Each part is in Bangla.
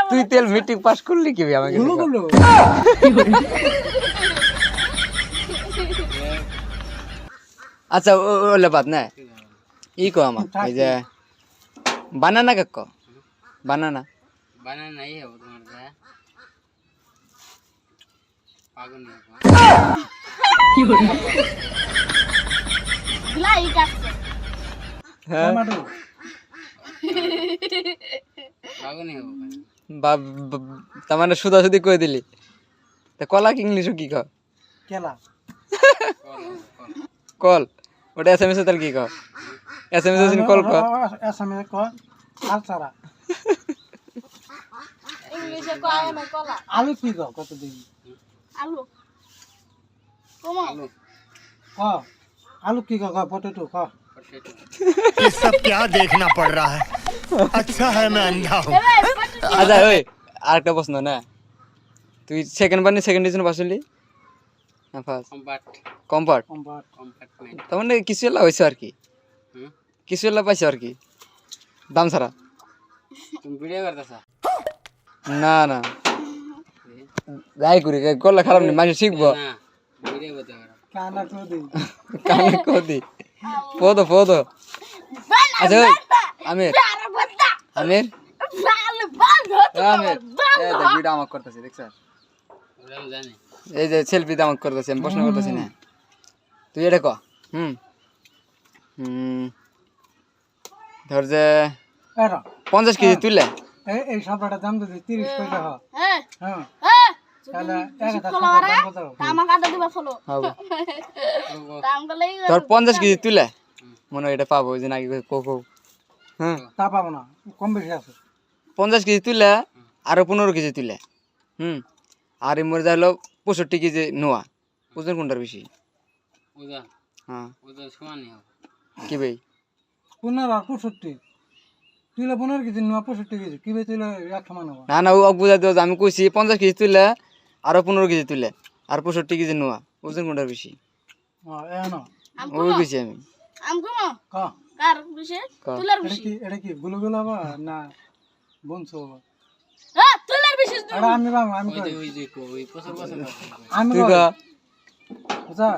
তুই তেল মেট্রিক পাস করলি কি আমাকে আচ্ছা ওলে বাদ না ই কো আমার এই যে বানানা কাক বানানা বানানা এই হবে তোমার দা পাগল না কি হলো লাই কাটছে হ্যাঁ পাগল না হবে তার মানে সুদাসুদি কই দিলি তা কলা কি ইংলিশে কি কও কেলা কল ওটা এসএমএস তার কি কও এসএমএস দিন কল কর এসএমএস ক আলসারা ইংলিশে কয় না কলা আলু কি ক কত দিন আলু কোমা ক আলু কি ক পটেটো ক ये सब क्या देखना पड़ रहा है अच्छा है मैं अंधा हूँ আচ্ছা ওই আরেকটা প্রশ্ন না তুই সেকেন্ড বানি সেকেন্ড ডিভিশন পাস হলি না ফার্স্ট কম্পার্ট কম্পার্টমেন্ট তার মানে কিছু এলা হয়েছে আর কি কিছু এলা পাইছে আর কি দাম ছাড়া তুমি ভিডিও করতেছ না না যাই করি করলে খারাপ নেই মাঝে শিখবো না ভিডিও করতে পারো কানা তো দিন কানে কদি পদো পদো আচ্ছা ওই আমির আমির আমির এই দেখ ভিডিও আমাকে করতেছে দেখছ ওরা জানে এই যে সেলফি তো আমাকে করতেছে আমি প্রশ্ন করতেছি না তুই এটা ক হুম হুম ধর যে এরা 50 কেজি তুললে এই সাপড়াটা দাম যদি 30 পয়সা হয় হ্যাঁ হ্যাঁ হ্যাঁ তাহলে 1000 ফলো টাকা আরে দাম কত আমার কাটা দিবা ফলো হবে দাম গলাই ধর 50 কেজি তুলে মনে হয় এটা পাবো ওই যে নাকি কোকো হ্যাঁ তা পাবো না কম বেশি আছে 50 কেজি তুলে আরো 15 কেজি তুলে আর মরে যা হলো 65 কেজি নোয়া ওজন কোনটার বেশি ওজন হ্যাঁ ওজন সমানই হবে কি ভাই 15 আর 65 তুইলে 15 কেজি না 65 কেজি কি বে তুইলে এক সমান হবে না না ও বুঝাই দিও আমি কইছি 50 কেজি তুলে আরো 15 কেজি তুলে আর 65 কেজি নোয়া ওজন কোনটার বেশি হ্যাঁ এ না ওই বেশি আমি আমকো ক কার বিশেষ তুলার বিশেষ এটা কি গুলো হবে না বনছো হবে হ্যাঁ তুলার বিশেষ এটা আমি বাবা আমি কই ওই যে ওই বছর বছর আমি তুই কই কা আচ্ছা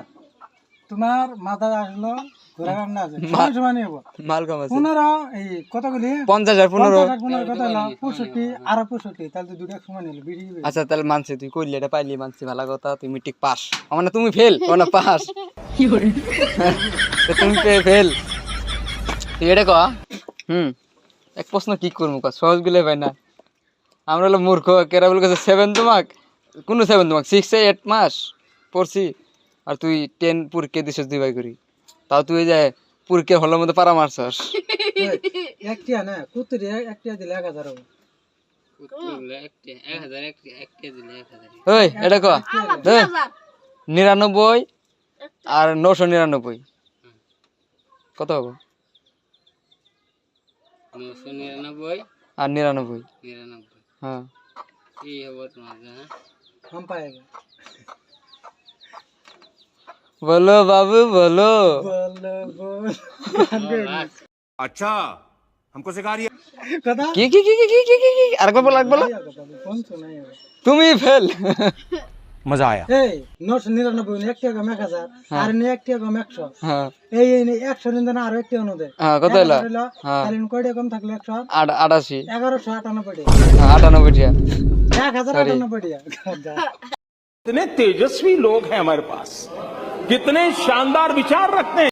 তোমার মাথা আসলো ঘোরা কাম না আছে সমান হবে মাল কম আছে 15 এই কতগুলি 50 আর 15 15 কত হলো 65 আর 65 তাহলে তো দুটো এক সমান হলো বেশি হবে আচ্ছা তাহলে মানছি তুই কইলি এটা পাইলি মানছি ভালো কথা তুই মেট্রিক পাস মানে তুমি ফেল ও না পাস কি করে তো তুমি ফেল তুই এটা ক এক প্রশ্ন কি করবো ক সহজ গুলো ভাই না আমরা হলো মূর্খ কেরা বলে গেছে 7 তোমাক কোন 7 তোমাক 6 8 মাস পড়ছি আর তুই 10 পরীক্ষা দিছস দুই ভাই করি তাও তুই যে পরীক্ষা হলের মধ্যে পারা মারছস একটা না কুত্তরি একটা দিলে 1000 হবে কুতুলে একটা 1000 একটা দিলে 1000 ওই এটা ক আমার হ্যাঁ 2000 99 আর 999 কত হবে 999 আর 99 99 হ্যাঁ এই হবে তোমার হ্যাঁ हम पाएगा বলো বাবু বলো बोल अच्छा हमको सिखा रही है कदा কি কি কি কি কি কি কি আরেকবার বল আরেকবার বল कौन सुना है তুমি ফেল मजा आया ए 999 এক টাকা 1000 আর নে এক টাকা 100 হ্যাঁ এই এই 100 নিন না আর এক টাকা নদে হ্যাঁ কত হলো হ্যাঁ তাহলে কয়টা কম থাকলে 100 88 1198 98 টাকা 1098 कितने तेजस्वी लोग हैं हमारे पास कितने शानदार विचार रखते हैं